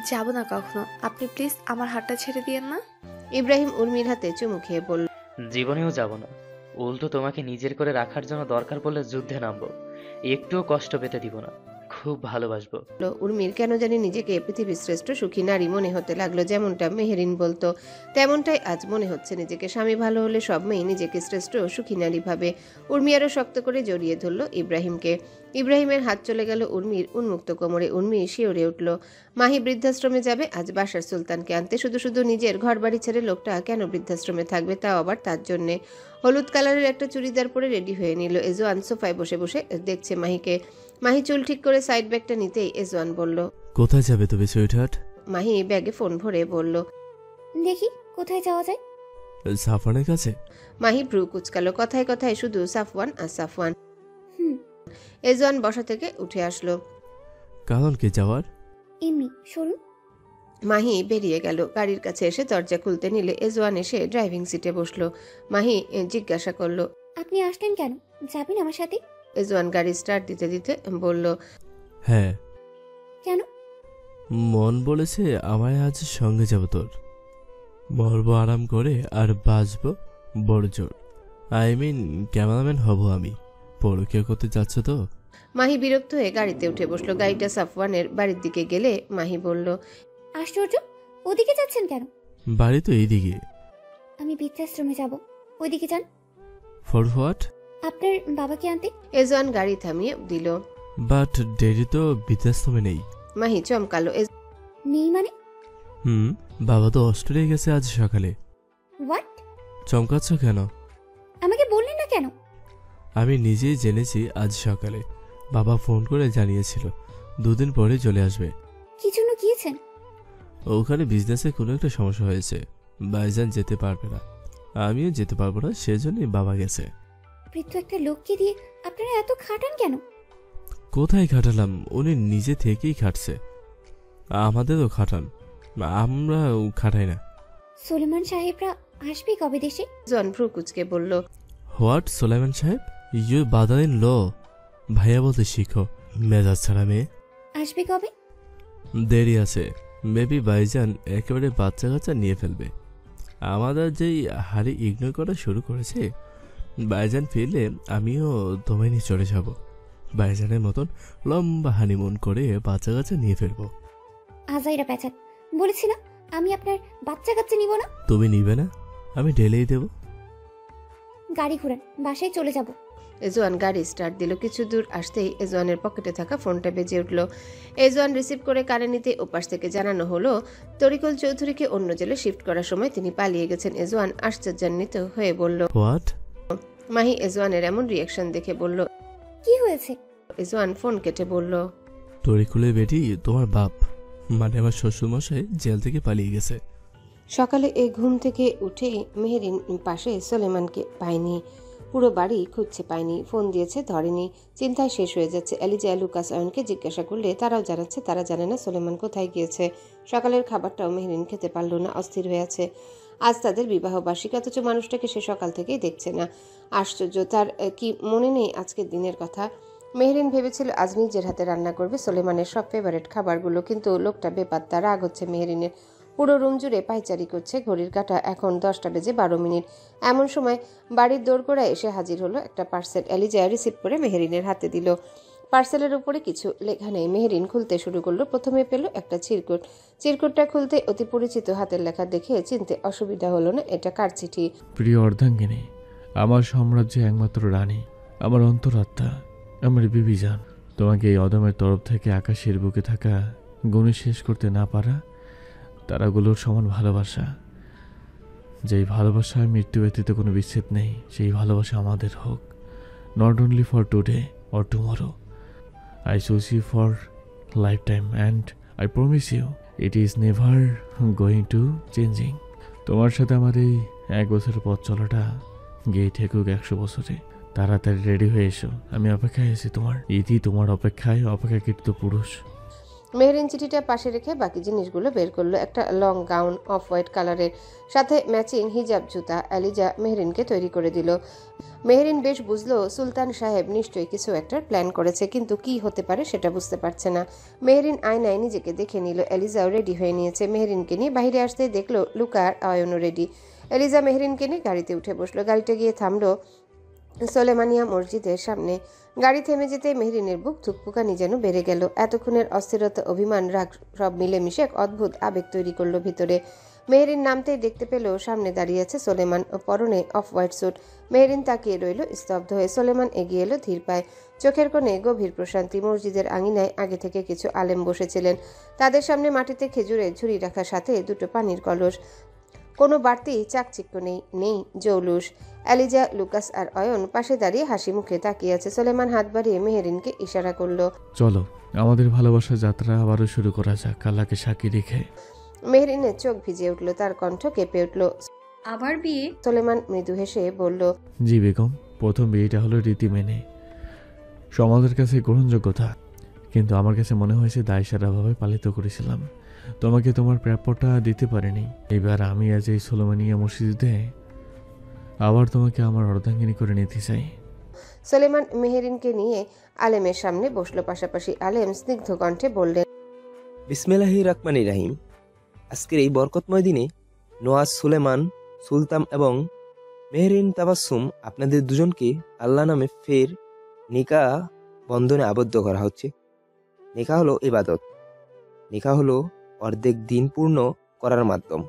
যাব না কখনো। আপনি প্লিজ আমার হাতটা ছেড়ে দিয়েন না। ইব্রাহিম উর্মির হাতে চুমু খেয়ে বলল, জীবনেও যাব না। উল্টো তোমাকে নিজের করে রাখার জন্য দরকার পড়লে যুদ্ধে নামবো। একটুও কষ্ট পেতে দিব না। খুব ভালোবাসবো। উর্মির কেন জানি নিজেকে পৃথিবীর শ্রেষ্ঠ সুখী নারী মনে হতে লাগলো। যেমনটা মেহেরিন বলতো তেমনটাই আজ মনে হচ্ছে নিজেকে। স্বামী ভালো হলে সব মেয়ে নিজেকে শ্রেষ্ঠ সুখী নারী ভাবে। উর্মি আরো শক্ত করে জড়িয়ে ধরল ইব্রাহিমকে। ইব্রাহিমের হাত চলে গেল উর্মির উন্মুক্ত কোমরে। উর্মি শিওরে উঠল। মাহি বৃদ্ধাশ্রমে যাবে আজ বাসার সুলতানকে আনতে। শুধু শুধু নিজের ঘর বাড়ি ছেড়ে লোকটা কেন বৃদ্ধাশ্রমে থাকবে, তাও আবার তার জন্যে। হলুদ কালারের একটা চুড়িদার পরে রেডি হয়ে নিল। এজওয়ান সোফায় বসে বসে দেখছে মাহিকে। মাহি চুল ঠিক করে সাইড ব্যাগটা নিতেই এজওয়ান বলল, কোথায় যাবে তুমি সুইটহার্ট? মাহি ব্যাগে ফোন ভরে বলল, দেখি কোথায় যাওয়া যায়। সাফানের কাছে। মাহি ভ্রু কুচকালো। কথায় কথায় শুধু সাফওয়ান আর সাফওয়ান। হুম। এজওয়ান বসা থেকে উঠে আসলো। কারণ কি যাওয়ার? এমনি সরুন। মাহি বেরিয়ে গেল। গাড়ির কাছে এসে দরজা খুলতে নিলে এজওয়ান এসে ড্রাইভিং সিটে বসলো। মাহি জিজ্ঞাসা করলো, আপনি আসলেন কেন? যাবেন আমার সাথে? এজওয়ান গাড়ি স্টার্ট দিতে দিতে বলল, হ্যাঁ। কেন? মন বলেছে আমায় আজ সঙ্গে যাব তোর। মরবো আরাম করে আর বাঁচবো বড় জোর। আই মিন ক্যামেরাম্যান হব আমি। পরকীয়া করতে যাচ্ছ তো? মাহি বিরক্ত হয়ে গাড়িতে উঠে বসলো। গাড়িটা সাফওয়ানের বাড়ির দিকে গেলে মাহি বলল, আশ্চর্য, ওদিকে যাচ্ছেন কেন? বাড়ি তো এইদিকে। আমি বৃদ্ধাশ্রমে যাব, ওইদিকে যান। For what? আপনার বাবাকে আনতে। এজওয়ান গাড়ি থামিয়ে দিল। বাট ডেডি তো বৃদ্ধাশ্রমে নেই। মাহি চমকালো। নেই মানে? বাবা তো অস্ট্রেলিয়া গেছে আজ সকালে। হোয়াট? চমকাচ্ছ কেন? আমাকে বললেন না কেন? আমি নিজেই জেনেছি আজ সকালে। বাবা ফোন করে জানিয়েছিল 2 দিন পরে চলে আসবে। কি জন্য গিয়েছেন? ওখানে বিজনেসে কোনো একটা সমস্যা হয়েছে। ভাইজান যেতে পারবে না, আমিও যেতে পারবো না, সেজন্যই বাবা গেছে। বৃদ্ধ একটা লোককে দিয়ে আপনারা এত খাটান কেন? কোথায় খাটালাম? উনি নিজে থেকেই খাটছে। আমাদেরও খাটান, আমরা খাটাই না। সুলেমান সাহেবরা আসবে কবে দেশে? জন ভ্রু কুচকে বলল, what Sulaiman Sahib? You brother in law. ভাইয়া বলতে শিখো, মেজাজ ছাড়া মেয়ে। আসবে কবে? দেরি আছে। মেবি ভাইজান একেবারে বাচ্চা কাচ্চা নিয়ে ফেলবে। আমাদের যেই হাড়ি ইগনোর করা শুরু করেছে, ভাইজান ফিরলে আমিও তোমায় নিয়ে চলে যাব। ভাইজানের মতন লম্বা হানিমুন করে বাচ্চা কাচ্চা নিয়ে ফেলবো। আজাইরা প্যাচান, বলেছি না আমি আপনার বাচ্চা কাচ্চা নিব না। তুমি নিবে না? আমি ঢেলেই দেব। গাড়ি ঘুরান, বাসায় চলে যাব। এজওয়ান গাড়ি স্টার্ট দিল। কিছু দূর আসতেই এজওয়ানের পকেটে থাকা ফোনটা বেজে উঠল। এজওয়ান রিসিভ করে কানে নিতে ওপাশ থেকে জানানো হলো তরিকুল চৌধুরীকে অন্য জেলে শিফট করার সময় তিনি পালিয়ে গেছেন। এজওয়ান আশ্চর্যান্বিত হয়ে বলল, হোয়াট? মাহি এজওয়ানের এমন রিয়াকশন দেখে বলল, কি হয়েছে? এজওয়ান ফোন কেটে বলল, তরিকুলের বেটি তোমার বাপ, মানে আমার শ্বশুরমশাই জেল থেকে পালিয়ে গেছে। সকালে এই ঘুম থেকে উঠে মেহেরিন পাশে সোলেমানকে পায়নি। পুরো বাড়ি খুঁজছে, পায়নি। ফোন দিয়েছে, ধরেনি। চিন্তায় শেষ হয়ে যাচ্ছে। এলিজা লুকাস অয়নকে জিজ্ঞাসা করলে তারাও জানাচ্ছে তারা জানে না সোলেমান কোথায় গিয়েছে। সকালের খাবারটাও মেহেরিন খেতে পারল না, অস্থির হয়ে আছে। আজ তাদের বিবাহ বার্ষিকী, অথচ মানুষটাকে সে সকাল থেকেই দেখছে না। আশ্চর্য, তার কি মনে নেই আজকের দিনের কথা? মেহেরিন ভেবেছিল আজ নিজের হাতে রান্না করবে সোলেমানের সব ফেভারিট খাবারগুলো, কিন্তু লোকটা বেপাত্তা। রাগ হচ্ছে মেহেরিনের। পুরো রুম জুড়ে পায়চারি করছে। ঘড়ির কাঁটা এখন 10টা বেজে 12 মিনিট। এমন সময় বাড়ির দোরগোড়ায় এসে হাজির হলো একটা পার্সেল। এলিজা রিসিভ করে মেহেরিনের হাতে দিল। পার্সেলের উপরে কিছু লেখা নেই। মেহেরিন খুলতে শুরু করলো। প্রথমে পেল একটা চিরকুট। চিরকুটটা খুলতে অতি পরিচিত হাতের লেখা দেখে চিনতে অসুবিধা হলো না এটা কার চিঠি। প্রিয় অর্ধাঙ্গিনী, আমার সাম্রাজ্যে একমাত্র রানী, আমার অন্তরাত্মা, আমার বিবি জান, তোমাকে এই অদমের তরফ থেকে আকাশের বুকে থাকা গুণে শেষ করতে না পারা তারাগুলোর সমান ভালোবাসা। যেই ভালোবাসায় মৃত্যু ব্যতীত কোনো বিচ্ছেদ নেই, সেই ভালোবাসা আমাদের হোক। Not only for today or tomorrow, I choose you for lifetime and I promise you it is never going to changing. তোমার সাথে আমার এই 1 বছরের পথ চলাটা গিয়ে ঠেকুক 100 বছরে। তাড়াতাড়ি রেডি হয়ে এসো, আমি অপেক্ষায় আছি তোমার। ইতি তোমার অপেক্ষায় অপেক্ষাকৃত পুরুষ। মেহরিন চিঠিটা পাশে রেখে বাকি জিনিসগুলো বের করলো। একটা লং গাউন অফ হোয়াইট কালারের, সাথে ম্যাচিং হিজাব জুতা এলিজা মেহরিনকে তৈরি করে দিল। মেহরিন বেশ বুঝলো সুলতান সাহেব নিশ্চয়ই কিছু একটা প্ল্যান করেছে, কিন্তু কি হতে পারে সেটা বুঝতে পারছে না। মেহরিন আয়নায় নিজেকে দেখে নিল। এলিজাও রেডি হয়ে নিয়েছে। মেহরিনকে নিয়ে বাইরে আসতেই দেখলো লুকা আর অয়নও রেডি। এলিজা মেহরিনকে নিয়ে গাড়িতে উঠে বসলো। গাড়িটা গিয়ে থামলো সোলেমানিয়া মসজিদের সামনে। গাড়ি থেমে যেতে মেহরিনের বুক ধুকপুকানি যেন বেড়ে গেল। এতক্ষণের অস্থিরতা, অভিমান, রাগ সব মিলেমিশে এক অদ্ভুত আবেগ তৈরি করলো ভিতরে। মেহরিন নামতেই দেখতে পেল সামনে দাঁড়িয়ে আছে সোলেমান, ও পরনে অফ হোয়াইট স্যুট। মেহরিন তাকিয়ে রইল স্তব্ধ হয়ে। সোলেমান এগিয়ে এলো ধীর পায়ে। চোখের কোণে গভীর প্রশান্তি। মসজিদের আঙিনায় আগে থেকে কিছু আলেম বসেছিলেন। তাদের সামনে মাটিতে খেজুরের ঝুড়ি রাখার সাথে দুটো পানির কলস। কোনো বাড়তি চাকচিক্য নেই জৌলুস। এলিজা, লুকাস আর অয়ন পাশে দাঁড়িয়ে হাসি মুখে তাকিয়ে আছে। সোলেমান হাত বাড়িয়ে মেহরিনকে ইশারা করলো। চলো, আমাদের ভালোবাসার যাত্রা আবারও শুরু করা যাক, আল্লাহকে সাক্ষী রেখে। মেহরিনের চোখ ভিজে উঠল, তার কণ্ঠ কেঁপে উঠল। আবার বিয়ে? সোলেমান মৃদু হেসে বলল, জি বেগম, প্রথম বিয়েটা হলো রীতি মেনে, সমাজের কাছে গ্রহণযোগ্যতা, কিন্তু আমার কাছে মনে হয়েছে দায়সারাভাবে পালিত করেছিলাম। তোমাকে তোমার প্রাপ্যটা দিতে পারিনি। এবার আমি আজ এই সোলেমানিয়া মসজিদে আবার তোমাকে আমার অর্ধাঙ্গিনী করে নিতে চাই। সোলেমান মেহরিনকে নিয়ে আলেমের সামনে বসলো পাশাপাশি। আলেম স্নিগ্ধ কণ্ঠে বললেন, বিসমিল্লাহির রহমানির রহিম। আজকের এই বরকতময় দিনে নোয়াজ সুলেমান সুলতান এবং মেহরিন তাবাসসুম আপনাদের দুজনকে আল্লাহ নামে ফের নিকাহ বন্ধনে আবদ্ধ করা হচ্ছে। নিকাহ হলো ইবাদত। নিকাহ হলো অর্ধেক দিন পূর্ণ করার মাধ্যম।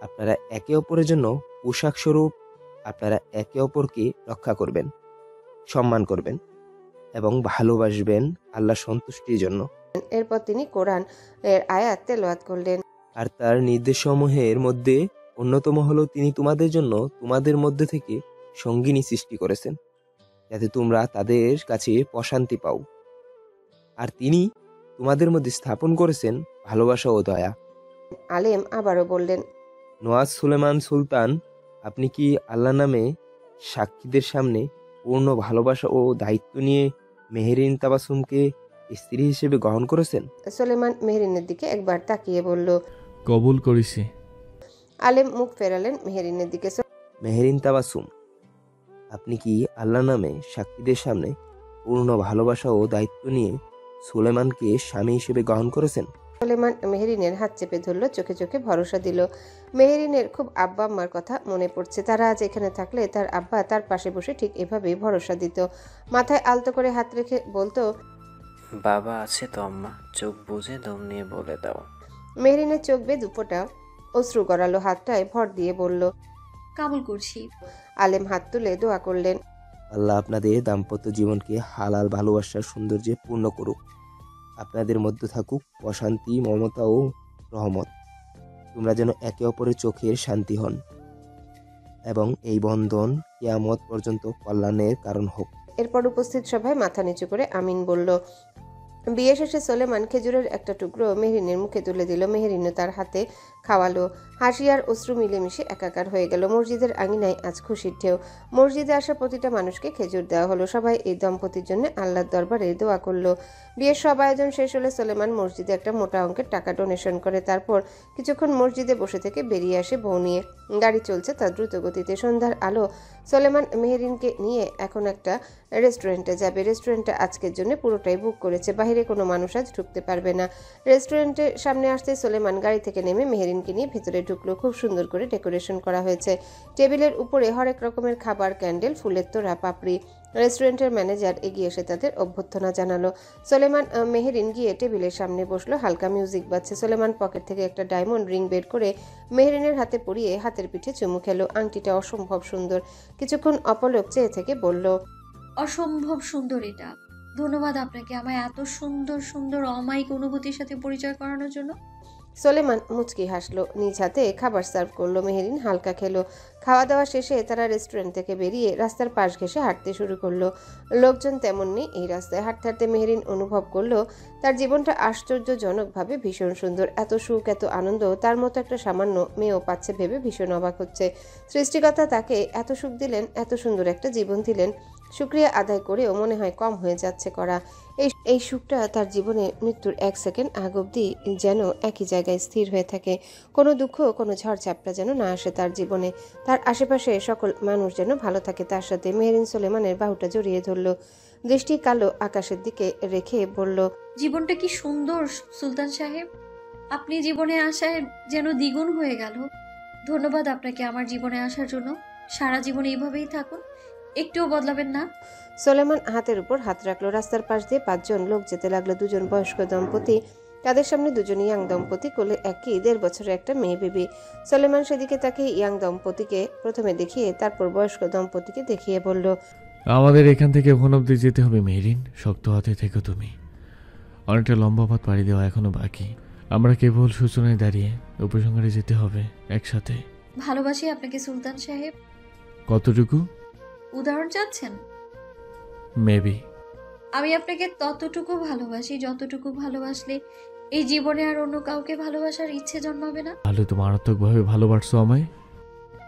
আপনারা একে অপরের জন্য পোশাক স্বরূপ। আপনারা একে অপরকে রক্ষা করবেন, সম্মান করবেন এবং ভালোবাসবেন আল্লাহ সন্তুষ্টির জন্য। এরপর তিনি কোরআন এর আয়াত তেলাওয়াত করলেন। আর তার নির্দেশসমূহের মধ্যে অন্যতম হলো তিনি তোমাদের জন্য তোমাদের মধ্যে থেকে সঙ্গিনী সৃষ্টি করেছেন, যাতে তোমরা তাদের কাছে প্রশান্তি পাও। আর তিনি তোমাদের মধ্যে স্থাপন করেছেন ভালোবাসা ও দয়া। আলেম আবারও বললেন, নোয়াজ সুলেমান সুলতান, আপনি কি আল্লাহ নামে সাক্ষীদের সামনে পূর্ণ ভালোবাসা ও দায়িত্ব নিয়ে মেহরিন তাবাসুমকে স্ত্রী হিসেবে গ্রহণ করেছেন? সোলেমান মেহরিনের দিকে একবার তাকিয়ে বলল, কবুল করেছি। আলেম মুখ ফেরালেন মেহরিনের দিকে। মেহরিন তাবাসুম, আপনি কি আল্লাহ নামে সাক্ষীদের সামনে পূর্ণ ভালোবাসা ও দায়িত্ব নিয়ে সুলেমানকে স্বামী হিসেবে গ্রহণ করেছেন? সোলেমান মেহরিনের হাত চেপে ধরল, চোখে চোখে ভরসা দিল। মেহরিনের খুব আব্বা আম্মার কথা মনে পড়ছে। তারা আজ এখানে থাকলে তার আব্বা তার পাশে বসে ঠিক এভাবেই ভরসা দিত। মাথায় আলতো করে হাত রেখে বলতো, বাবা আছে তো আম্মা, চোখ বুজে দম নিয়ে বলে দাও। মেহরিনের চোখ বেয়ে দুপোটা অশ্রু গড়ালো। হাতটায় ভর দিয়ে বলল, কাবুল করছি। আলেম হাত তুলে দোয়া করলেন, আল্লাহ আপনাদের দাম্পত্য জীবনকে হালাল ভালোবাসার সৌন্দর্যে পূর্ণ করুক। আপনাদের মধ্যে থাকুক প্রশান্তি, মমতা ও রহমত। তোমরা যেন একে অপরের চোখের শান্তি হন এবং এই বন্ধন কিয়ামত পর্যন্ত কল্যাণের কারণ হোক। এরপর উপস্থিত সবাই মাথা নিচু করে আমিন বলল। বিয়ে শেষে সোলেমান খেজুরের একটা টুকরো মেহরিনের মুখে তুলে দিল। মেহরিনও তার হাতে খাওয়ালো। হাসি আর অশ্রু মিলেমিশে একাকার হয়ে গেল। মসজিদের আঙিনায় আজ খুশির ঢেউ। মসজিদে আসা প্রতিটা মানুষকে খেজুর দেওয়া হলো। সবাই এই দম্পতির জন্য আল্লাহর দরবারে দোয়া করলো। বিয়ের সব আয়োজন শেষ হলে সোলেমান মসজিদে একটা মোটা অঙ্কের টাকা ডোনেশন করে। তারপর কিছুক্ষণ মসজিদে বসে থেকে বেরিয়ে আসে বউ নিয়ে। গাড়ি চলছে তার দ্রুত গতিতে। সন্ধ্যার আলো। সোলেমান মেহরিনকে নিয়ে এখন একটা রেস্টুরেন্টে যাবে। রেস্টুরেন্টটা আজকের জন্য পুরোটাই বুক করেছে। বাইরে কোনো মানুষ আজ ঢুকতে পারবে না। রেস্টুরেন্টের সামনে আসতে সোলেমান গাড়ি থেকে নেমে মেহরিনকে নিয়ে ভেতরে ঢুকলো। খুব সুন্দর করে ডেকোরেশন করা হয়েছে। টেবিলের উপরে হরেক রকমের খাবার, ক্যান্ডেল, ফুলের তোড়া, পাপড়ি। রেস্টুরেন্টের ম্যানেজার এগিয়ে এসে তাদের অভ্যর্থনা জানালো। সোলেমান মেহরিন গিয়ে টেবিলের সামনে বসলো। হালকা মিউজিক বাজছে। সোলেমান পকেট থেকে একটা ডায়মন্ড রিং বের করে মেহরিনের হাতে পরিয়ে হাতের পিঠে চুমু খেলো। আংটিটা অসম্ভব সুন্দর। কিছুক্ষণ অপলক চেয়ে থেকে বলল, অসম্ভব সুন্দর এটা। ধন্যবাদ আপনাকে আমায় এত সুন্দর সুন্দর অমায়িক অনুভূতির সাথে পরিচয় করানোর জন্য। সোলেমান মুচকি হাসলো। নিজ হাতে খাবার সার্ভ করলো। মেহরিন হালকা খেলো। খাওয়া দাওয়া শেষে তারা রেস্টুরেন্ট থেকে বেরিয়ে রাস্তার পাশ ঘেঁষে হাঁটতে শুরু করলো। লোকজন তেমন নেই এই রাস্তায়। হাঁটতে হাঁটতে মেহরিন অনুভব করলো তার জীবনটা আশ্চর্যজনকভাবে ভীষণ সুন্দর। এত সুখ, এত আনন্দ তার মতো একটা সামান্য মেয়েও পাচ্ছে ভেবে ভীষণ অবাক হচ্ছে। সৃষ্টিকর্তা তাকে এত সুখ দিলেন, এত সুন্দর একটা জীবন দিলেন। শুকরিয়া আদায় করেও মনে হয় কম হয়ে যাচ্ছে করা। এই সুখটা তার জীবনে মৃত্যুর 1 সেকেন্ড আগ অবধি যেন একই জায়গায় স্থির হয়ে থাকে। কোনো দুঃখ, কোনো ঝড়ঝাপটা যেন না আসে তার জীবনে। তার আশেপাশে সকল মানুষ যেন ভালো থাকে তার সাথে। মেহেরিন সুলেমানের বাহুটা জড়িয়ে ধরল, দৃষ্টি কালো আকাশের দিকে রেখে বলল, জীবনটা কি সুন্দর সুলতান সাহেব, আপনি জীবনে আসায় যেন দ্বিগুণ হয়ে গেল। ধন্যবাদ আপনাকে আমার জীবনে আসার জন্য। সারা জীবন এইভাবেই থাকুন, একটুও বদলাবেন না। সোলেমান হাতের উপর হাত রাখলো। রাস্তার পাশ দিয়ে 5 জন লোক যেতে লাগলো। 2 জন বয়স্ক দম্পতি, তাদের সামনে 2 জন ইয়াং দম্পতি, কোলে একই 1.5 বছরের একটা মেয়ে বেবি। সোলেমান সেদিকে তাকে ইয়াং দম্পতিকে প্রথমে দেখিয়ে তারপর বয়স্ক দম্পতিকে দেখিয়ে বলল, আমাদের এখান থেকে ওখান অব্দি যেতে হবে মেহরিন, শক্ত হাতে থেকো তুমি। অনেকটা লম্বা পথ পাড়ি দেওয়া এখনো বাকি। আমরা কেবল সূচনায় দাঁড়িয়ে উপসংহারে যেতে হবে একসাথে। ভালোবাসি আপনাকে সুলতান সাহেব। কতটুকু? উদাহরণ চাচ্ছেন? মেবি। আমি আপনাকে ততটুকু ভালোবাসি যতটুকু ভালোবাসলে এই জীবনে আর অন্য কাউকে ভালোবাসার ইচ্ছে জন্মাবে না। ভালো তো মারাত্মকভাবে ভালোবাসছো আমায়।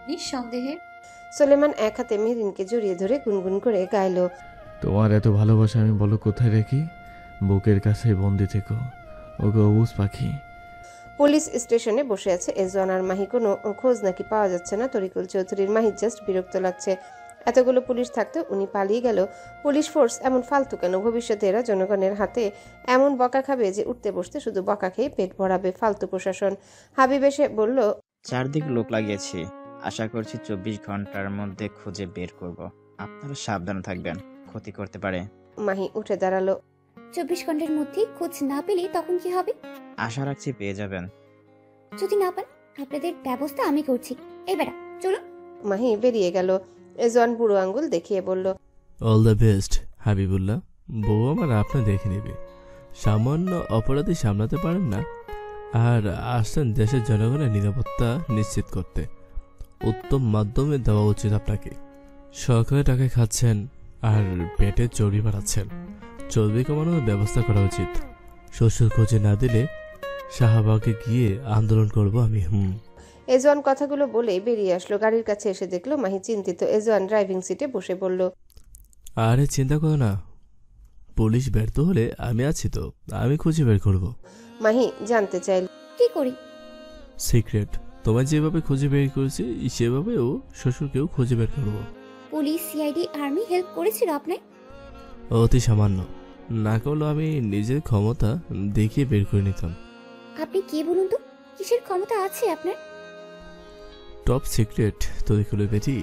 নিঃসন্দেহে। সোলেমান এক হাতে মেহরিনকে জড়িয়ে ধরে গুনগুন করে গাইল, তোমার এত ভালোবাসা আমি বলো কোথায় রাখি? বুকের কাছে বন্দি থেকো ওকে অবুজ পাখি। পুলিশ স্টেশনে বসে আছে এজওয়ান আর মাহি। কোনো খোঁজ নাকি পাওয়া যাচ্ছে না তরিকুল চৌধুরীর। মাহির জাস্ট বিরক্ত লাগছে। এতগুলো পুলিশ থাকতে উনি পালিয়ে গেল। পুলিশ ফোর্স এমন ফালতু কেন? ভবিষ্যতে এরা জনগণের হাতে এমন বকা খাবে যে উঠতে বসতে শুধু বকা খেয়ে পেট ভরাবে। ফালতু প্রশাসন। হাবিব এসে বলল, চারদিক লোক লাগিয়েছি, আশা করছি 24 ঘন্টার মধ্যে খুঁজে বের করব। আপনারা সাবধানে থাকবেন, ক্ষতি করতে পারে। মাহি উঠে দাঁড়ালো। 24 ঘন্টার মধ্যে খোঁজ না পেলে তখন কি হবে? আশা রাখছি পেয়ে যাবেন। যদি না পান আপনাদের ব্যবস্থা আমি করছি। এবারে চলুন। মাহি বেরিয়ে গেল। এজওয়ান বুড়ো আঙ্গুল দেখিয়ে বলল, অল দ্য বেস্ট হাবিবুল্লাহ। বউ আমার আপনি দেখে নেবে। সামান্য অপরাধী সামলাতে পারেন না, আর আসছেন দেশের জনগণের নিরাপত্তা নিশ্চিত করতে। উত্তম মাধ্যমে দেওয়া উচিত আপনাকে। সরকারের টাকা খাচ্ছেন আর পেটে চর্বি বাড়াচ্ছেন। চর্বি কমানোর ব্যবস্থা করা উচিত। শ্বশুর খোঁজে না দিলে শাহবাগে গিয়ে আন্দোলন করব আমি। এজওয়ান কথাগুলো বলেই বেরিয়ে আসলো। গাড়ির কাছে এসে দেখলো মাহি চিন্তিত। এজওয়ান ড্রাইভিং সিটে বসে বলল, আরে চিন্তা করো না, পুলিশ ব্যর্থ হলে আমি আছি তো, আমি খুঁজে বের করব। মাহি জানতে চাইল, কি করি? সিক্রেট। তোমায় যেভাবে খুঁজে বের করেছি সেভাবেও শ্বশুরকেও খুঁজে বের করব। পুলিশ, সিআইডি, আর্মি হেল্প করেছিল আপনার? অতি সামান্য। না করলেও আমি নিজের ক্ষমতা দেখিয়ে বের করে নিতাম। আপনি কে বলুন তো? কিসের ক্ষমতা আছে আপনার? টপ সিক্রেট তরিকুলের বেটি,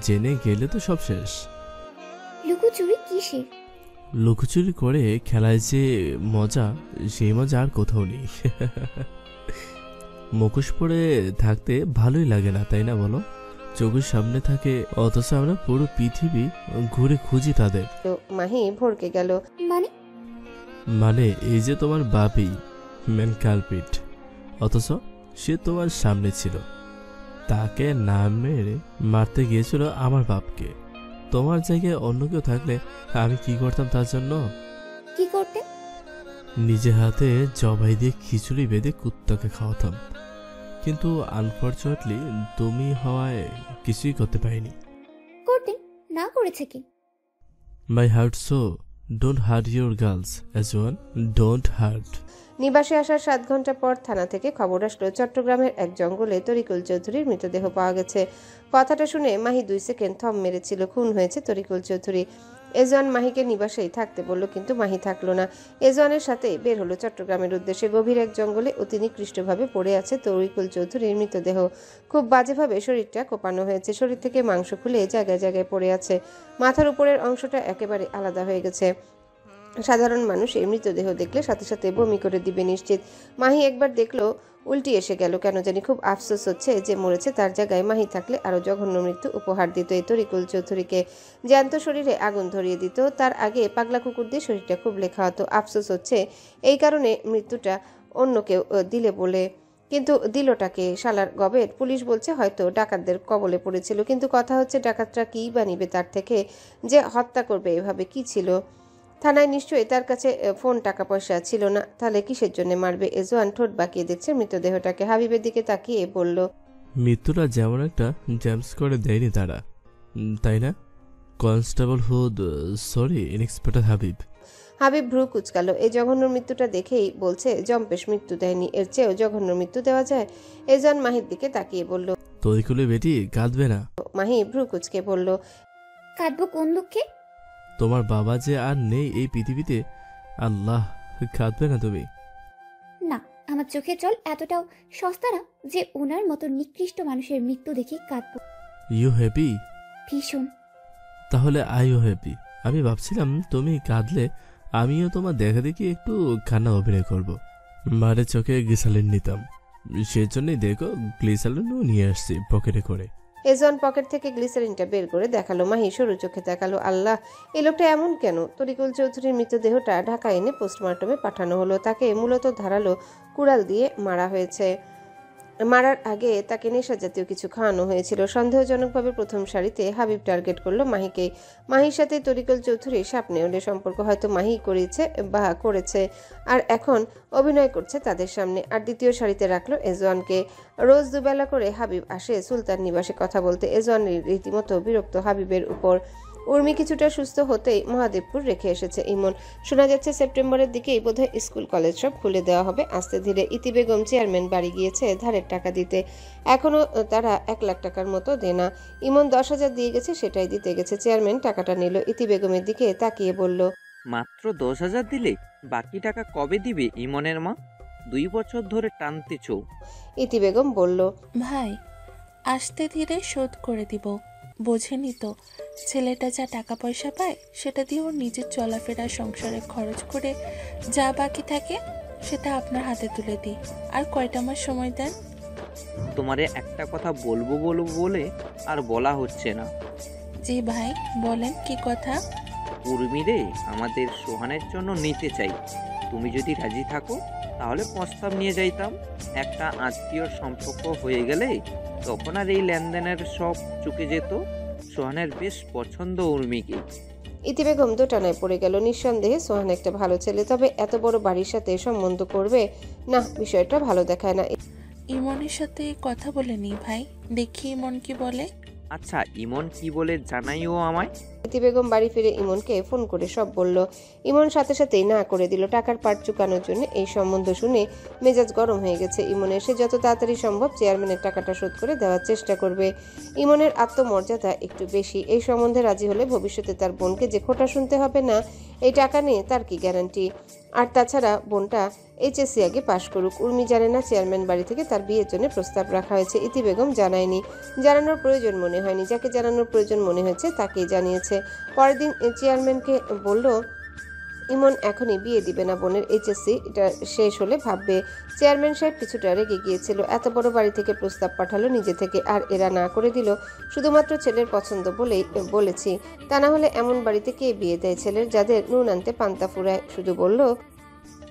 জেনে গেলে তো সব শেষ। লুকোচুরি কিসের? লুকোচুরি করে খেলায় যে মজা, সেই মজা আর কোথাও নেই। মুখোশ পরে থাকতে ভালোই লাগে না, তাই না বলো? চোখের সামনে থাকে অথচ আমরা পুরো পৃথিবী ঘুরে খুঁজি তাদের। মাহি ভড়কে গেল। মানে এই যে তোমার বাপই মেন কালপিট, অথচ সে তোমার সামনে ছিল। তাকে না মেরে মারতে গিয়েছিল আমার বাপকে। তোমার জায়গায় অন্য কেউ থাকলে আমি কি করতাম তার জন্য? কি করতেন? নিজে হাতে জবাই দিয়ে খিচুড়ি বেঁধে কুত্তাকে খাওয়াতাম। কিন্তু আনফরচুনেটলি তুমি হওয়ায় কিছুই করতে পারিনি। করতেন না, করেছে কি? My heart so don't hurt your girls as one, don't hurt. নিবাসে আসার 7 ঘন্টা পর থানা থেকে খবর আসলো চট্টগ্রামের এক জঙ্গলে তরিকুল চৌধুরীর মৃতদেহ পাওয়া গেছে। কথাটা শুনে মাহি 2 সেকেন্ড থম মেরেছিল। খুন হয়েছে তরিকুল চৌধুরী। এজওয়ান মাহিকে নিবাসেই থাকতে বলল, কিন্তু মাহি থাকলো না। এজওয়ানের সাথে বের হলো চট্টগ্রামের উদ্দেশ্যে। গভীর এক জঙ্গলে অতি নিকৃষ্টভাবে পড়ে আছে তরিকুল চৌধুরীর মৃতদেহ। খুব বাজেভাবে শরীরটা কোপানো হয়েছে। শরীর থেকে মাংস খুলে জায়গায় জায়গায় পড়ে আছে। মাথার উপরের অংশটা একেবারে আলাদা হয়ে গেছে। সাধারণ মানুষ এই মৃতদেহ দেখলে সাথে সাথে বমি করে দিবে নিশ্চিত। মাহি একবার দেখলো, উল্টি এসে গেল। কেন জানি খুব আফসোস হচ্ছে যে মরেছে। তার জায়গায় মাহি থাকলে আরো জঘন্য মৃত্যু উপহার দিত এই তরিকুল চৌধুরীকে। জ্যান্ত শরীরে আগুন ধরিয়ে দিত। তার আগে পাগলা কুকুর দিয়ে শরীরটা খুব লেখা হতো। আফসোস হচ্ছে এই কারণে মৃত্যুটা অন্য কেউ দিলে বলে। কিন্তু দিলটাকে শালার গবেট। পুলিশ বলছে হয়তো ডাকাতদের কবলে পড়েছিল, কিন্তু কথা হচ্ছে ডাকাতরা কি বা নিবে তার থেকে যে হত্যা করবে এভাবে? কি ছিল থানায়? নিশ্চয়ই তার কাছে ফোন, টাকা পয়সা ছিল না। তাহলে কিসের জন্য মারবে? এজওয়ান ঠোঁট বাঁকিয়ে দেখছে মৃতদেহটাকে। হাবিবের দিকে তাকিয়ে বলল, মৃত্যুটা যেমন একটা জ্যামস করে দেয়নি তারা, তাই না? Constable hood, sorry inspector Habib. Habib ভ্রু কুচকালো। এই জঘন্য মৃত্যুটা দেখেই বলছে জম্পেশ মৃত্যু দেয়নি, এর চেয়েও জঘন্য মৃত্যু দেওয়া যায়? এজন মাহির দিকে তাকিয়ে বলল। তরিকুলে বেটি কাঁদবে না। মাহি ভ্রু কুচকে বলল, কাঁদবো কোন দুঃখে? তোমার বাবা যে আর নেই এই পৃথিবীতে। আল্লাহ, কাঁদবে না তুমি। না, আমার চোখে জল এতটাও সস্তা না যে ওনার মতো নিকৃষ্ট মানুষের মৃত্যু দেখে কাঁদবো। You happy? ভীষণ। তাহলে আইও হ্যাপি। আমি ভাবছিলাম তুমি কাঁদলে আমিও তোমার দেখা দেখি একটু কান্না অভিনয় করব। মারে চোখে গ্লিসারিন নিতাম, সেজন্যই দেখো গ্লিসারিনও নিয়ে আসছি পকেটে করে। এজন পকেট থেকে গ্লিসারিনটা বের করে দেখালো। মাহি সরু চোখে তাকালো। আল্লাহ, এই লোকটা এমন কেন? তরিকুল চৌধুরীর মৃতদেহটা ঢাকা এনে পোস্টমর্টমে পাঠানো হলো। তাকে মূলত ধারালো কুড়াল দিয়ে মারা হয়েছে। মারার আগে তাকে নেশা জাতীয় কিছু খাওয়ানো হয়েছিল। সন্দেহজনকভাবে প্রথম সারিতে হাবিব টার্গেট করলো মাহিকে। মাহির সাথে তরিকুল চৌধুরীর সাপ নেউলে সম্পর্ক হয়তো মাহি করেছে বা করেছে, আর এখন অভিনয় করছে তাদের সামনে। আর দ্বিতীয় সারিতে রাখলো এজওয়ানকে। রোজ দুবেলা করে হাবিব আসে সুলতান নিবাসে কথা বলতে। এজওয়ান রীতিমতো বিরক্ত হাবিবের উপর। উর্মি কিছুটা সুস্থ হতেই মহাদেবপুর রেখে এসেছে ইমন। শোনা যাচ্ছে সেপ্টেম্বরের দিকেই বোধহয় স্কুল কলেজ সব খুলে দেওয়া হবে আস্তে ধীরে। ইতি বেগম চেয়ারম্যান বাড়ি গিয়েছে ধারের টাকা দিতে। এখনও তারা 1 লাখ টাকার মতো দেনা। ইমন 10,000 দিয়ে গেছে, সেটাই দিতে গেছে। চেয়ারম্যান টাকাটা নিল। ইতি বেগমের দিকে তাকিয়ে বলল, মাত্র 10,000 দিলে? বাকি টাকা কবে দিবে ইমনের মা? 2 বছর ধরে টানতেছ। ইতি বেগম বলল, ভাই আস্তে ধীরে শোধ করে দিব। বোঝেনি তো, ছেলেটা যা টাকা পয়সা পায় সেটা দিয়ে ওর নিজের চলাফেরা সংসারে খরচ করে যা বাকি থাকে সেটা আপনার হাতে তুলে দিই। আর কয়টা মাস সময় দেন? তোমারে একটা কথা বলবো বলে আর বলা হচ্ছে না। জি ভাই বলেন, কি কথা? উর্মিরে আমাদের সোহানের জন্য নিতে চাই। তুমি যদি রাজি থাকো তাহলে প্রস্তাব নিয়ে যাইতাম। একটা আত্মীয় সম্পর্ক হয়ে গেলে তখন আর এই লেনদেনের সব চুকে যেত। সোহানের বেশ পছন্দ উর্মিকে। ইতি বেগম দোটানায় পড়ে গেল। নিঃসন্দেহে সোহান একটা ভালো ছেলে, তবে এত বড় বাড়ির সাথে সম্বন্ধ করবে না, বিষয়টা ভালো দেখায় না। ইমনের সাথে কথা বলে নি ভাই, দেখি ইমন কি বলে। আচ্ছা, ইমন কি বলে জানাইও আমায়। ইতি বেগম বাড়ি ফিরে ইমনকে ফোন করে সব বলল। ইমন সাথে সাথেই না করে দিল। টাকার পাট চুকানোর জন্য এই সম্বন্ধ শুনে মেজাজ গরম হয়ে গেছে ইমনের। সে যত তাড়াতাড়ি সম্ভব চেয়ারম্যানের টাকাটা শোধ করে দেওয়ার চেষ্টা করবে। ইমনের আত্মমর্যাদা একটু বেশি। এই সম্বন্ধে রাজি হলে ভবিষ্যতে তার বোনকে যে খোঁটা শুনতে হবে না, এই টাকা নিয়ে তার কি গ্যারান্টি? আর তাছাড়া বোনটা এইচএসসি আগে পাশ করুক। উর্মি জানে না চেয়ারম্যান বাড়ি থেকে তার বিয়ের জন্য প্রস্তাব রাখা হয়েছে। ইতি বেগম জানায়নি, জানানোর প্রয়োজন মনে হয়নি। যাকে জানানোর প্রয়োজন মনে হয়েছে তাকেই জানিয়েছে। পরের দিন চেয়ারম্যানকে বলল, ইমন এখনই বিয়ে দিবে না, বোনের এইচএসসি এটা শেষ হলে ভাববে। চেয়ারম্যান সাহেব কিছুটা রেগে গিয়েছিল। এত বড় বাড়ি থেকে প্রস্তাব পাঠালো নিজে থেকে, আর এরা না করে দিল শুধুমাত্র ছেলের পছন্দ বলেই বলেছি। তা না হলে এমন বাড়িতে কে বিয়ে দেয় ছেলের, যাদের নুন আনতে পান্তা ফুরায়? শুধু বলল,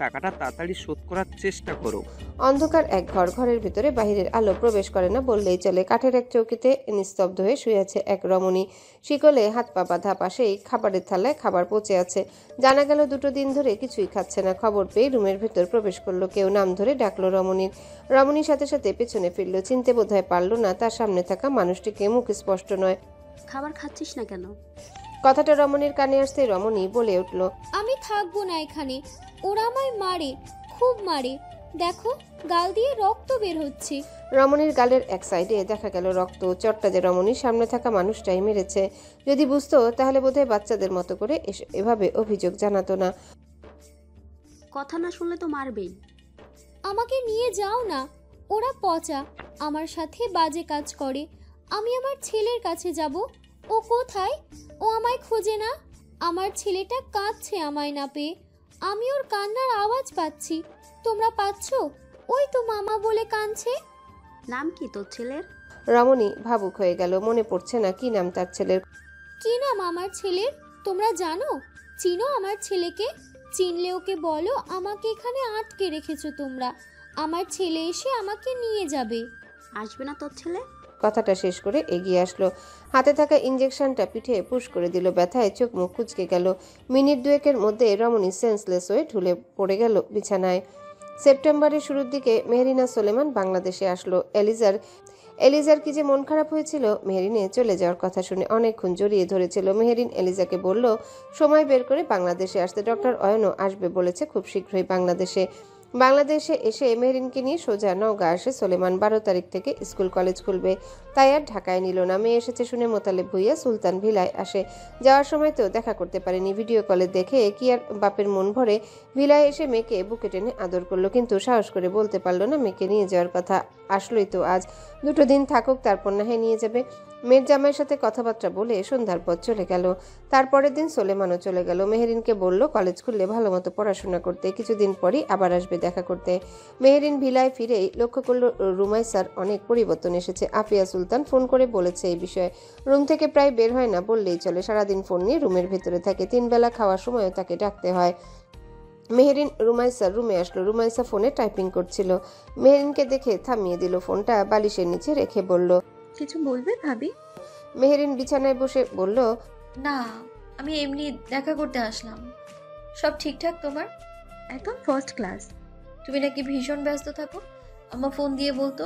টাকাটা তাড়াতাড়ি শোধ করার চেষ্টা করো। অন্ধকার এক ঘর, ঘরের ভিতরে বাহিরের আলো প্রবেশ করে না বললেই চলে। কাঠের এক চৌকিতে নিস্তব্ধ হয়ে শুয়ে আছে এক রমণী। শিকলে হাত পা বাঁধা, পাশেই খাবারের থালায় খাবার পচে আছে। জানা গেল 2 দিন ধরে কিছুই খাচ্ছে না। খবর পেয়ে রুমের ভেতর প্রবেশ করলো কেউ। নাম ধরে ডাকলো রমণীর। রমণীর সাথে সাথে পেছনে ফিরল। চিনতে বোধহয় পারলো না তার সামনে থাকা মানুষটিকে। মুখ স্পষ্ট নয়। খাবার খাচ্ছিস না কেন? কথাটা রমণীর কানে আসতে রমণী বলে উঠল, আমি থাকবো না এখানে। ওরা আমায় মারে, খুব মারে। দেখো গাল দিয়ে রক্ত বের হচ্ছে। রমণীর গালের এক সাইডে দেখা গেল রক্ত। চটটা যে রমণীর সামনে থাকা মানুষটাই মেরেছে। যদি বুঝতো তাহলে বোধহয় বাচ্চাদের মতো করে এভাবে অভিযোগ জানাতো না। কথা না শুনলে তো মারবেই। আমাকে নিয়ে যাও না, ওরা পচা, আমার সাথে বাজে কাজ করে। আমি আমার ছেলের কাছে যাব। ও কোথায়? ও আমায় খোঁজে না। আমার ছেলেটা কাঁদছে আমায় না পেয়ে। আমি ওর কান্নার আওয়াজ পাচ্ছি। তোমরা পাচ্ছ? ওই তো মামা বলে কাঁদছে। নাম কি তোর ছেলের? রমণী ভাবুক হয়ে গেল। মনে পড়ছে না কি নাম তার ছেলের। কি নাম আমার ছেলের? তোমরা জানো? চিনো আমার ছেলেকে? চিনলে ওকে বলো আমাকে এখানে আটকে রেখেছো তোমরা। আমার ছেলে এসে আমাকে নিয়ে যাবে। আসবে না তোর ছেলে? কথাটা শেষ করে এগিয়ে আসলো। হাতে থাকা ইঞ্জেকশনটা পিঠে পুশ করে দিল। ব্যথায় চোখ মুখ কুঁচকে গেল। মিনিট 2-এর মধ্যে রমণী সেন্সলেস হয়ে ঢুলে পড়ে গেল বিছানায়। সেপ্টেম্বরের শুরুর দিকে মেহরিনা সোলেমান বাংলাদেশে আসলো। এলিজার এলিজার কি যে মন খারাপ হয়েছিল মেহেরিনের চলে যাওয়ার কথা শুনে। অনেকক্ষণ জড়িয়ে ধরেছিল। মেহেরিন এলিজাকে বলল সময় বের করে বাংলাদেশে আসতে। ডক্টর অয়নও আসবে বলেছে খুব শীঘ্রই বাংলাদেশে এসে মেহেরিনকে নিয়ে সোজা নওগাঁ আসে সোলেমান। 12 তারিখ থেকে স্কুল কলেজ খুলবে, তাই আর ঢাকায় নিল না। মেয়ে এসেছে শুনে মোতালেব ভুইয়া সুলতান ভিলায় আসে। যাওয়ার সময় তো দেখা করতে পারেনি, ভিডিও কলে দেখে কি আর বাপের মন ভরে। ভিলায় এসে মেয়েকে বুকে টেনে আদর করলো, কিন্তু সাহস করে বলতে পারলো না মেয়েকে নিয়ে যাওয়ার কথা। আসলোই তো আজ, 2 দিন থাকুক, তারপর না হয় নিয়ে যাবে। মেয়ের জামাইয়ের সাথে কথাবার্তা বলে সন্ধ্যার পর চলে গেল। তারপরের দিন সোলেমানও চলে গেল। মেহেরিনকে বলল কলেজ খুললে ভালো মতো পড়াশোনা করতে, কিছুদিন পরই আবার আসবে দেখা করতে। মেহেরিন ভিলায় ফিরেই লক্ষ্য করল রুমাইসার অনেক পরিবর্তন এসেছে। আফিয়া সুলতান ফোন করে বলেছে এই বিষয়ে। রুম থেকে প্রায় বের হয় না বললেই চলে, সারাদিন ফোন নিয়ে রুমের ভেতরে থাকে। 3 বেলা খাওয়ার সময়ও তাকে ডাকতে হয়। মেহেরিন রুমাইসার রুমে আসলো। রুমাইসা ফোনে টাইপিং করছিল। মেহেরিনকে দেখে থামিয়ে দিল, ফোনটা বালিশের নিচে রেখে বলল, কিছু বলবে ভাবি? মেহেরিন বিছানায় বসে বলল, না, আমি এমনি দেখা করতে আসলাম। সব ঠিকঠাক তোমার? একদম ফার্স্ট ক্লাস। তুমি নাকি ভীষণ ব্যস্ত থাকো, আম্মা ফোন দিয়ে বলতো।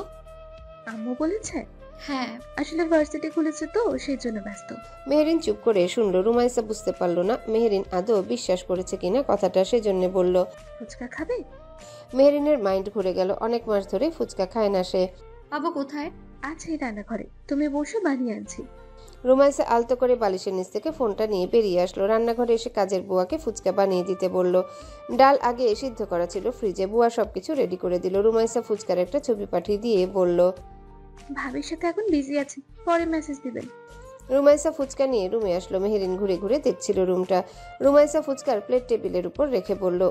আম্মু বলেছে? হ্যাঁ, আসলে ভার্সিটি খুলেছে তো সেই জন্য ব্যস্ত। মেহেরিন চুপ করে শুনলো। রুমাইসা বুঝতে পারলো না মেহেরিন আদৌ বিশ্বাস করেছে কিনা কথাটা, সেজন্য বলল, ফুচকা খাবে? মেহেরিনের মাইন্ড ঘুরে গেল। অনেক মাস ধরে ফুচকা খায় না সে। বাবা কোথায়? আছে রান্নাঘরে, তুমি বসো, বানিয়ে আনছি। রুমাইসা আলতো করে বালিশের নিচ থেকে ফোনটা নিয়ে বেরিয়ে আসলো। রান্নাঘরে এসে কাজের বুয়াকে ফুচকা বানিয়ে দিতে বলল। ডাল আগে সিদ্ধ করা ছিল ফ্রিজে, বুয়া সবকিছু রেডি করে দিল। রুমাইসা ফুচকার একটা ছবি পাঠিয়ে দিয়ে বলল, ভাবির সাথে এখন বিজি আছি, পরে মেসেজ দিবেন। রুমাইসা ফুচকা নিয়ে রুমে আসলো। মেহেরিন ঘুরে ঘুরে দেখছিল রুমটা। রুমাইসা ফুচকার প্লেট টেবিলের উপর রেখে বলল,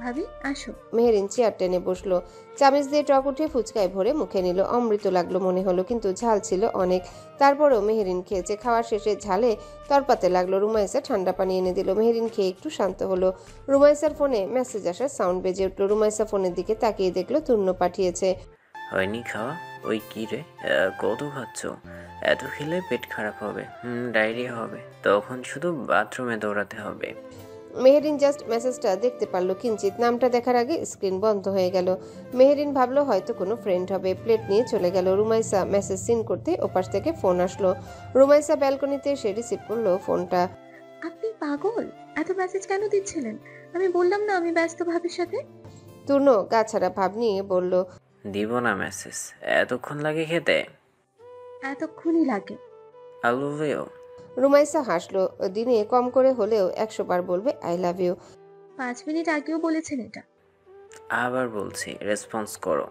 ভাবি আসো। মেহেরিন চেয়ার টেনে বসলো। চামচ দিয়ে টক উঠিয়ে ফুচকায় ভরে মুখে নিল। অমৃত লাগলো মনে হলো, কিন্তু ঝাল ছিল অনেক। তারপরেও মেহেরিন খেয়েছে। খাওয়ার শেষে ঝালে তরপাতে লাগলো। রুমাইসা ঠান্ডা পানি এনে দিল। মেহেরিন খেয়ে একটু শান্ত হলো। রুমাইসার ফোনে মেসেজ আসার সাউন্ড বেজে উঠলো। রুমাইসা ফোনের দিকে তাকিয়ে দেখলো তূর্ণ পাঠিয়েছে। হয়নি খাওয়া? ওই কি রে, কত খাচ্ছ? এত খেলে পেট খারাপ হবে, ডায়রিয়া হবে, তখন শুধু বাথরুমে দৌড়াতে হবে। মেহেরিন জাস্ট মেসেজটা দেখতে পারলো কিঞ্চিত। নামটা দেখার আগে স্ক্রিন বন্ধ হয়ে গেল। মেহেরিন ভাবলো হয়তো কোনো ফ্রেন্ড হবে, প্লেট নিয়ে চলে গেল। রুমাইসা মেসেজ সিন করতে ওপাশ থেকে ফোন আসলো। রুমাইসা ব্যালকনিতে এসে রিসিভ করলো ফোনটা। আপনি পাগল, এত মেসেজ কেন দিচ্ছিলেন? আমি বললাম না আমি ব্যস্ত ভাবির সাথে। তূর্ণ গা ছাড়া ভাব নিয়ে বলল, দিব না মেসেজ, এতক্ষণ লাগে খেতে? এতক্ষণই লাগে। আলুভেও। রুমাইসা হাসলো। দিনে কম করে হলেও 100 বার বলবে আই লাভ ইউ। 5 মিনিট আগেও বলেছেন এটা। আবার বলছি, রেসপন্স করো।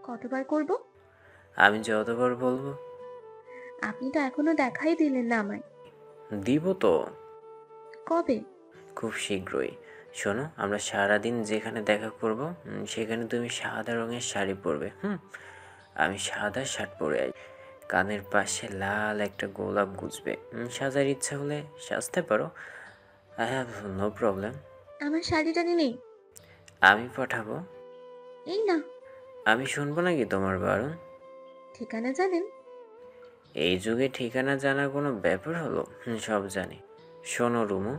কতবার করব? আমি যতবার বলবো। আপনি তো এখনো দেখাই দিলেন না আমায়। দিব তো। কবে? খুব শীঘ্রই। শোনো, আমরা সারাদিন যেখানে দেখা করব সেখানে তুমি সাদা রঙের শাড়ি পরবে, আমি সাদা শার্ট পরে আছি। কানের পাশে লাল একটা গোলাপ গুজবে। সাজার ইচ্ছা হলে সাজতে পারো, আই হ্যাভ নো প্রবলেম। আমার শাড়িটা নেই। আমি পাঠাবো। এই না। আমি শুনবো নাকি তোমার বারণ? ঠিকানা জানেন? এই যুগে ঠিকানা জানা কোনো ব্যাপার হলো? সব জানি। শোনো রুমু,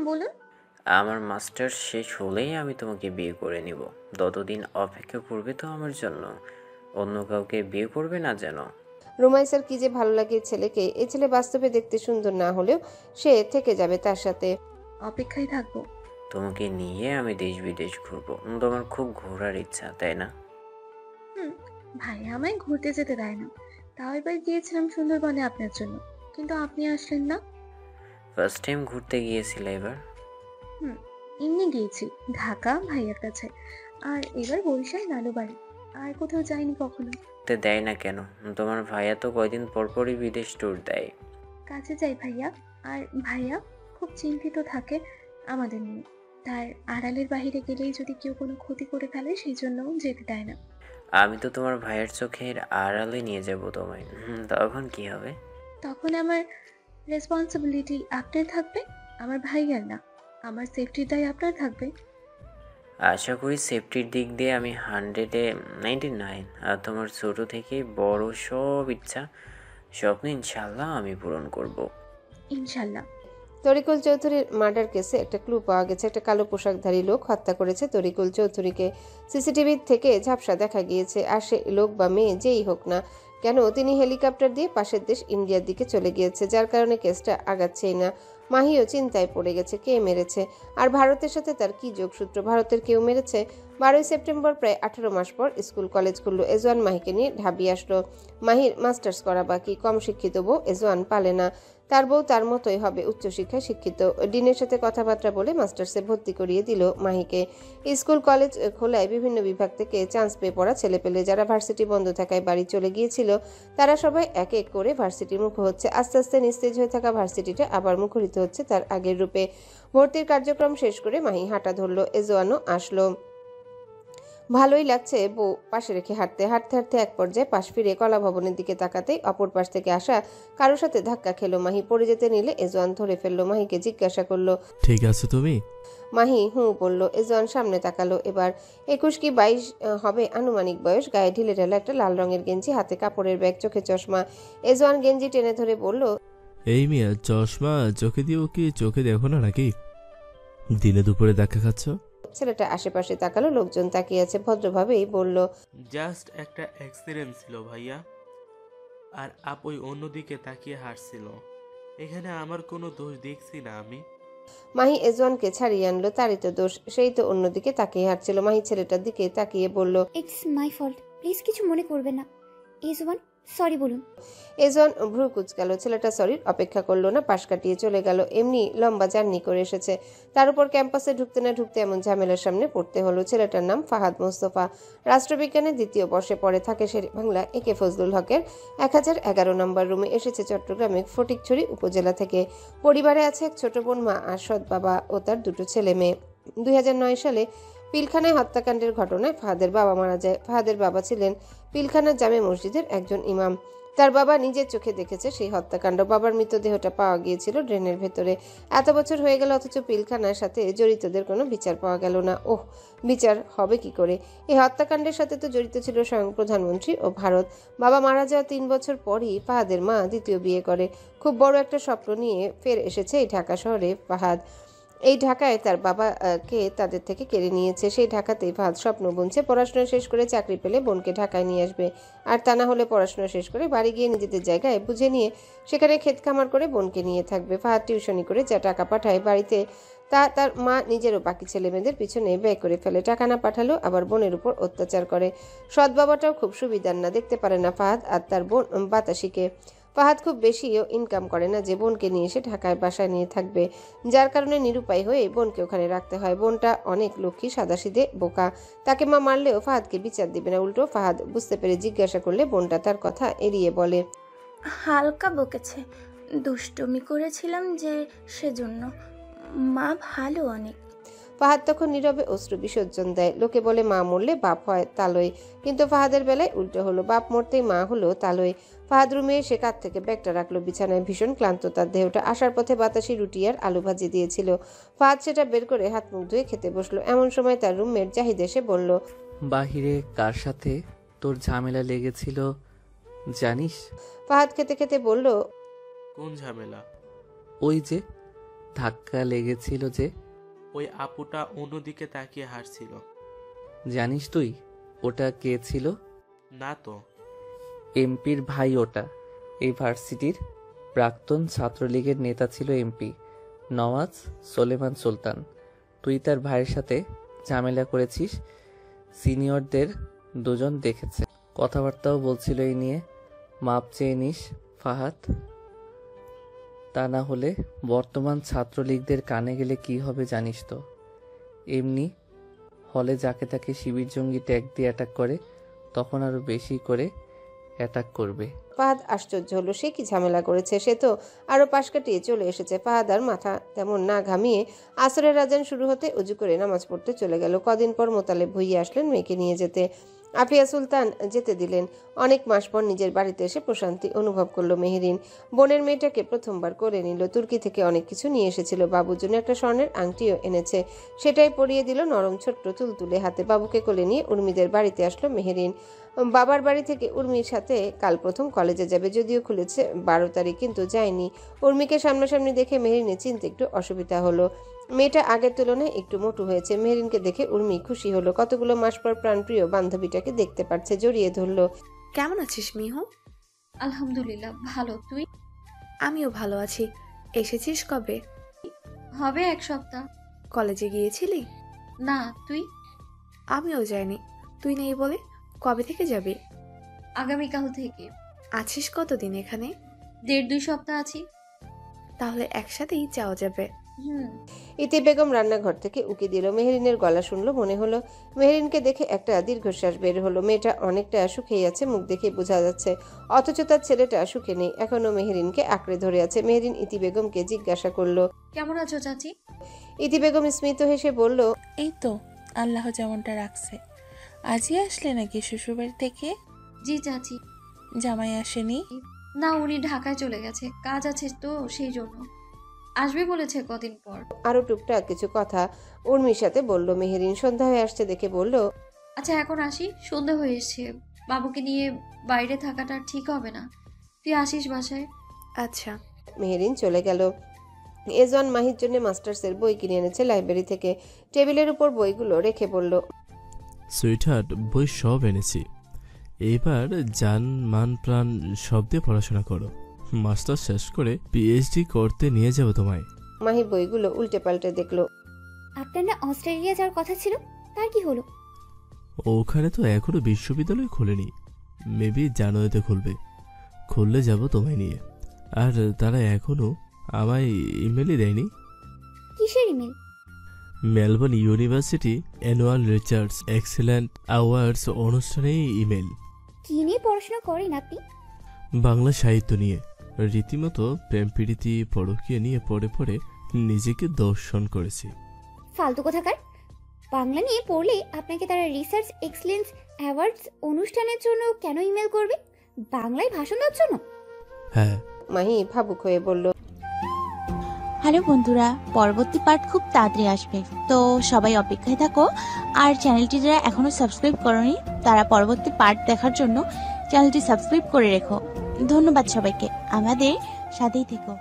বলুন। আমার মাস্টার শেষ হলেই আমি তোমাকে বিয়ে করে নিব। ততদিন অপেক্ষা করবে তো আমার জন্য? অন্য কাউকে বিয়ে করবে না যেন। রুমাইসার কি যে ভালো লাগে ছেলেকে। এই ছেলে বাস্তবে দেখতে সুন্দর না হলেও সে থেকে যাবে তার সাথে। অপেক্ষায় থাকবো। তোমাকে নিয়ে আমি দেশ বিদেশ ঘুরবো। তোমার খুব ঘোরার ইচ্ছা, তাই না? ভাই আমায় ঘুরতে যেতে দেয় না। তাও এবার গিয়েছিলাম সুন্দরবনে আপনার জন্য, কিন্তু আপনি আসলেন না। ফার্স্ট টাইম ঘুরতে গিয়েছিলে এবার? এমনি গিয়েছি ঢাকা ভাইয়ার কাছে, আর এবার বরিশাল নানু বাড়ি। আর কোথাও যাইনি কখনো। দেয় না কেন? তোমার ভাইয়া তো কয়দিন পরপরই বিদেশ ট্যুর দেয়। কাছে যাই ভাইয়া, আর ভাইয়া খুব চিন্তিত থাকে আমাদের নিয়ে। তার আড়ালের বাহিরে গেলেই যদি কেউ কোনো ক্ষতি করে ফেলে সেই জন্য যেতে দেয় না। আমি তো তোমার ভাইয়ের চোখের আড়ালে নিয়ে যাব তোমায়, তখন কি হবে? তখন আমার রেসপন্সিবিলিটি আপনার থাকবে, আমার ভাইয়ার না। আমার সেফটির দায় আপনার থাকবে। আশা করি সেফটির দিক দিয়ে আমি 100-এ 99। আর তোমার ছোট থেকে বড় সব ইচ্ছা স্বপ্ন ইনশাল্লাহ আমি পূরণ করব। ইনশাল্লাহ। তরিকুল চৌধুরীর মার্ডার কেসে একটা ক্লু পাওয়া গেছে। একটা কালো পোশাকধারী লোক হত্যা করেছে তরিকুল চৌধুরীকে। সিসিটিভি থেকে ঝাপসা দেখা গিয়েছে। আর সে লোক বা মেয়ে যেই হোক না কেন, তিনি হেলিকপ্টার দিয়ে পাশের দেশ ইন্ডিয়ার দিকে চলে গিয়েছে, যার কারণে কেসটা আগাচ্ছেই না। মাহিও চিন্তায় পড়ে গেছে কে মেরেছে, আর ভারতের সাথে তার কি যোগসূত্র। ভারতের কেউ মেরেছে? 12ই সেপ্টেম্বর প্রায় 18 মাস পর স্কুল কলেজ খুলল। এজওয়ান মাহিকে নিয়ে ঢাবি আসলো। মাহির মাস্টার্স করা বাকি। কম শিক্ষিত বউ এজওয়ান পালে না। তার বউ তার মতোই হবে উচ্চশিক্ষায় শিক্ষিত। ডিনের সাথে কথাবার্তা বলে মাস্টার্সে ভর্তি করিয়ে দিল মাহিকে। স্কুল কলেজ খোলায় বিভিন্ন বিভাগ থেকে চান্স পেয়ে পড়া ছেলেপেলে যারা ভার্সিটি বন্ধ থাকায় বাড়ি চলে গিয়েছিল, তারা সবাই এক এক করে ভার্সিটির মুখ হচ্ছে। আস্তে আস্তে নিস্তেজ হয়ে থাকা ভার্সিটিটা আবার মুখরিত হচ্ছে তার আগের রূপে। ভর্তির কার্যক্রম শেষ করে মাহি হাঁটা ধরল। এজওয়ানও আসলো। ভালোই লাগছে বউ পাশে রেখে হাঁটতে হাঁটতে হাঁটতে এক পর্যায়ে পাশ ফিরে কলা ভবনের দিকে তাকাতেই অপর পাশ থেকে আসা কারোর সাথে ধাক্কা খেলো। মাহি পড়ে যেতে নিলে এজওয়ান ধরে ফেললো। মাহিকে জিজ্ঞাসা করলো, ঠিক আছে তুমি? মাহি বলল। এজওয়ান সামনে তাকালো। এবার 21 কি 22 হবে আনুমানিক বয়স। গায়ে ঢিলে ঢালা একটা লাল রঙের গেঞ্জি, হাতে কাপড়ের ব্যাগ, চোখে চশমা। এজওয়ান গেঞ্জি টেনে ধরে বলল, এই মিয়া, চশমা চোখে দিও কি চোখে দেখো না নাকি? দিনে দুপুরে দেখা খাচ্ছ? ছেলেটা আশেপাশে তাকালো। লোকজন তাকিয়ে আছে। ভদ্রভাবেই বলল, জাস্ট একটা অ্যাক্সিডেন্ট ছিল ভাইয়া। আর আপ ওই অন্যদিকে তাকিয়ে হাঁটছিল। এখানে আমার কোনো দোষ দেখছি না আমি। মাহি এজওয়ানকে ছাড়িয়ে আনলো। তারই তো দোষ, সেই তো অন্যদিকে তাকিয়ে হাঁটছিল। মাহি ছেলেটার দিকে তাকিয়ে বলল, ইটস মাই ফল্ট, প্লিজ কিছু মনে করবেন না। এজওয়ান, সরি বলুন। এজওয়ান ভ্রু কুচকালো। ছেলেটা সরির অপেক্ষা করলো না, পাশ কাটিয়ে চলে গেল। এমনি লম্বা জার্নি করে এসেছে, তার উপর ক্যাম্পাসে ঢুকতে না ঢুকতে এমন ঝামেলার সামনে পড়তে হলো। ছেলেটার নাম ফাহাদ মোস্তফা। রাষ্ট্রবিজ্ঞানের 2য় বর্ষে পড়ে। থাকে শেরেবাংলা একে ফজলুল হকের 1011 নম্বর রুমে। এসেছে চট্টগ্রামে ফটিকছড়ি উপজেলা থেকে। পরিবারে আছে এক ছোট বোন, মা আর সৎ বাবা ও তার 2 ছেলে মেয়ে। 2009 সালে পিলখানায় হত্যাকাণ্ডের ঘটনায় ফাহাদের বাবা মারা যায়। ফাহাদের বাবা ছিলেন পিলখানা জামে মসজিদের একজন ইমাম। তার বাবা নিজের চোখে দেখেছে সেই হত্যাকাণ্ড। বাবার মৃতদেহটা পাওয়া গিয়েছিল ড্রেনের ভেতরে। এত বছর হয়ে গেল অথচ পিলখানার সাথে জড়িতদের কোনো বিচার পাওয়া গেল না। ওহ, বিচার হবে কি করে? এই হত্যাকাণ্ডের সাথে তো জড়িত ছিল স্বয়ং প্রধানমন্ত্রী ও ভারত। বাবা মারা যাওয়া 3 বছর পরই ফাহাদের মা দ্বিতীয় বিয়ে করে। খুব বড় একটা স্বপ্ন নিয়ে ফের এসেছে এই ঢাকা শহরে ফাহাদ। এই ঢাকায় তার বাবাকে তাদের থেকে কেড়ে নিয়েছে। সেই ঢাকাতেই ফাহাদ স্বপ্ন বুনছে পড়াশোনা শেষ করে চাকরি পেলে বোনকে ঢাকায় নিয়ে আসবে। আর তা না হলে পড়াশোনা শেষ করে বাড়ি গিয়ে নিজেদের জায়গায় বুঝে নিয়ে সেখানে ক্ষেত খামার করে বোনকে নিয়ে থাকবে। ফাহাদ টিউশনি করে যা টাকা পাঠায় বাড়িতে, তা তার মা নিজেরও বাকি ছেলে মেয়েদের পিছনে ব্যয় করে ফেলে। টাকা না পাঠালেও আবার বোনের উপর অত্যাচার করে। সৎ বাবাটাও খুব সুবিধার না, দেখতে পারে না ফাহাদ আর তার বোন বাতাসিকে। ফাহাদ খুব বেশিও ইনকাম করে না যে বোনকে নিয়ে এসে ঢাকায় বাসায় নিয়ে থাকবে, যার কারণে নিরুপায় হয়ে বোনকে ওখানে রাখতে হয়। বোনটা অনেক লক্ষ্মী, সাদাসিধে, বোকা। তাকে মা মারলেও ফাহাদকে বিচার দিবে না। উল্টো ফাহাদ বুঝতে পেরে জিজ্ঞাসা করলে বোনটা তার কথা এড়িয়ে বলে, হালকা বকেছে, দুষ্টুমি করেছিলাম যে সেজন্য। মা ভালো অনেক। ফাহাদ তখন নীরবে অশ্রু বিসর্জন দেয়। লোকে বলে মা মরলে বাপ হয় তালই, কিন্তু ফাহাদের বেলায় উল্টো হলো। বাপ মরতেই মা হলো তালই। ফাহাদ রুমে এসে কাঁধ থেকে ব্যাগটা রাখলো বিছানায়। ভীষণ ক্লান্ত তার দেহটা। আসার পথে বাতাসি রুটি আর আলু ভাজি দিয়েছিল। ফাহাদ সেটা বের করে হাত মুখ ধুয়ে খেতে বসলো। এমন সময় তার রুমমেট জাহিদ এসে বলল, বাহিরে কার সাথে তোর ঝামেলা লেগেছিল জানিস? ফাহাদ খেতে খেতে বলল, কোন ঝামেলা? ওই যে ধাক্কা লেগেছিল যে, ওই আপুটা অন্যদিকে তাকিয়ে হাসছিল। জানিস তুই ওটা কে ছিল? না তো। এমপির ভাই ওটা। এই ভার্সিটির প্রাক্তন ছাত্রলীগের নেতা ছিল এমপি নওয়াজ সোলেমান সুলতান। তুই তার ভাইয়ের সাথে ঝামেলা করেছিস, সিনিয়রদের 2 জন দেখেছে, কথাবার্তাও বলছিল এই নিয়ে। মাপ চেয়ে নিস ফাহাদ, তা না হলে বর্তমান ছাত্রলীগদের কানে গেলে কি হবে জানিস তো? এমনি হলে যাকে তাকে শিবির জঙ্গি ট্যাগ দিয়ে অ্যাটাক করে, তখন আরো বেশি করে অ্যাটাক করবে। ফাহাদ আশ্চর্য হলো। সে কি ঝামেলা করেছে? সে তো আরো পাশ কাটিয়ে চলে এসেছে। ফাহাদ আর মাথা তেমন না ঘামিয়ে আসরের আজান শুরু হতে উজু করে নামাজ পড়তে চলে গেল। কদিন পর মোতালেব ভুইয়া আসলেন মেয়েকে নিয়ে যেতে। আফিয়া সুলতান যেতে দিলেন। অনেক মাস পর নিজের বাড়িতে এসে প্রশান্তি অনুভব করলো মেহেরিন। বোনের মেয়েটাকে প্রথমবার করে নিল। তুর্কি থেকে অনেক কিছু নিয়ে এসেছিল। বাবুর জন্য একটা স্বর্ণের আংটিও এনেছে, সেটাই পরিয়ে দিল নরম ছোট্ট তুলতুলে হাতে। বাবুকে কোলে নিয়ে উর্মিদের বাড়িতে আসলো মেহেরিন। বাবার বাড়ি থেকে উর্মির সাথে কাল প্রথম কলেজে যাবে, যদিও খুলেছে 12 তারিখ, কিন্তু যায়নি। উর্মিকে সামনাসামনি দেখে মেহেরিনের চিনতে একটু অসুবিধা হলো। মেয়েটা আগের তুলনায় একটু মোটু হয়েছে। মেহেরিনকে দেখে উর্মি খুশি হলো। কতগুলো মাস পর প্রাণপ্রিয় বান্ধবীটাকে দেখতে পাচ্ছে, জড়িয়ে ধরলো। কেমন আছিস মিহু? আলহামদুলিল্লাহ ভালো, তুই? আমিও ভালো আছি। এসেছিস কবে? হবে 1 সপ্তাহ। কলেজে গিয়েছিলি? না, তুই? আমিও যাইনি। তুই নেই বলে? কবে থেকে যাবি? আগামীকাল থেকে। আছিস কতদিন এখানে? 1.5-2 সপ্তাহ আছি। তাহলে একসাথেই যাওয়া যাবে। ইতি বেগম রান্নাঘর থেকে উকি দিল। মেহেরিনের গলা শুনলো। মনে হলো মেহেরিনকে দেখে একটা দীর্ঘশ্বাস বের হলো। মেয়েটা অনেকটা শুকিয়ে আছে, মুখ দেখে বোঝা যাচ্ছে, অথচ তার ছেলেটা শুকে নেই, এখনো মেহেরিনকে আঁকড়ে ধরে আছে। মেহেরিন ইতি বেগমকে জিজ্ঞাসা করলো, কেমন আছো চাচি? ইতি বেগম স্মিত হেসে বলল, এই তো আল্লাহ যেমনটা রাখছে। আজই আসলে নাকি শ্বশুরবাড়ি থেকে? জি চাচি। জামাই আসেনি? না, উনি ঢাকায় চলে গেছে, কাজ আছে তো সেই জন্য। আসবে বলেছে কদিন পর। আরো টুকটাক কিছু কথা উর্মির সাথে বলল মেহেরিন। সন্ধ্যা হয়ে আসছে দেখে বলল, আচ্ছা এখন আসি, সন্ধ্যা হয়ে এসছে। বাবুকে নিয়ে বাইরে থাকাটা ঠিক হবে না, তুই আসিস বাসায়। আচ্ছা। মেহেরিন চলে গেল। এজন মাহির জন্য মাস্টার্সের বই কিনে এনেছে লাইব্রেরি থেকে। টেবিলের উপর বইগুলো রেখে বলল, সুইটহার্ট, বই সব এনেছি। এবার জান মান প্রাণ সব দিয়ে পড়াশোনা করো। মাস্টার শেষ করে পিএইচডি করতে নিয়ে যাবো তোমায়। মাহি বইগুলো উল্টে পাল্টে দেখলো। আপনার না অস্ট্রেলিয়া যাওয়ার কথা ছিল, তার কি হলো? ওখানে তো এখনো বিশ্ববিদ্যালয় খোলেনি, মেবি জানুয়ারিতে খুলবে। খুললে যাব তোমায় নিয়ে। আর তারা এখনো আমায় ইমেলই দেয়নি। কিসের email? Melbourne university annual research excellent awards অনুষ্ঠানেই ইমেল। কি নিয়ে পড়াশোনা করেন আপনি? বাংলা সাহিত্য নিয়ে। রীতিমতো প্রেম প্রীতি পরকীয়া নিয়ে পড়ে পড়ে নিজেকে দর্শন করেছি। ফালতু কথাকার। বাংলা নিয়ে পড়লে আপনাকে তারা রিসার্চ এক্সেলেন্স অ্যাওয়ার্ডস অনুষ্ঠানের জন্য কেন ইমেল করবে? বাংলায় ভাষণ দেওয়ার জন্য? হ্যাঁ। মাহি ভাবুক হয়ে বলল, হ্যালো বন্ধুরা, পরবর্তী পার্ট খুব তাড়াতাড়ি আসবে, তো সবাই অপেক্ষায় থাকো। আর চ্যানেলটি যারা এখনো সাবস্ক্রাইব করোনি তারা পরবর্তী পার্ট দেখার জন্য চ্যানেলটি সাবস্ক্রাইব করে রেখো। ধন্যবাদ সবাইকে, আমাদের সাথেই থেকো।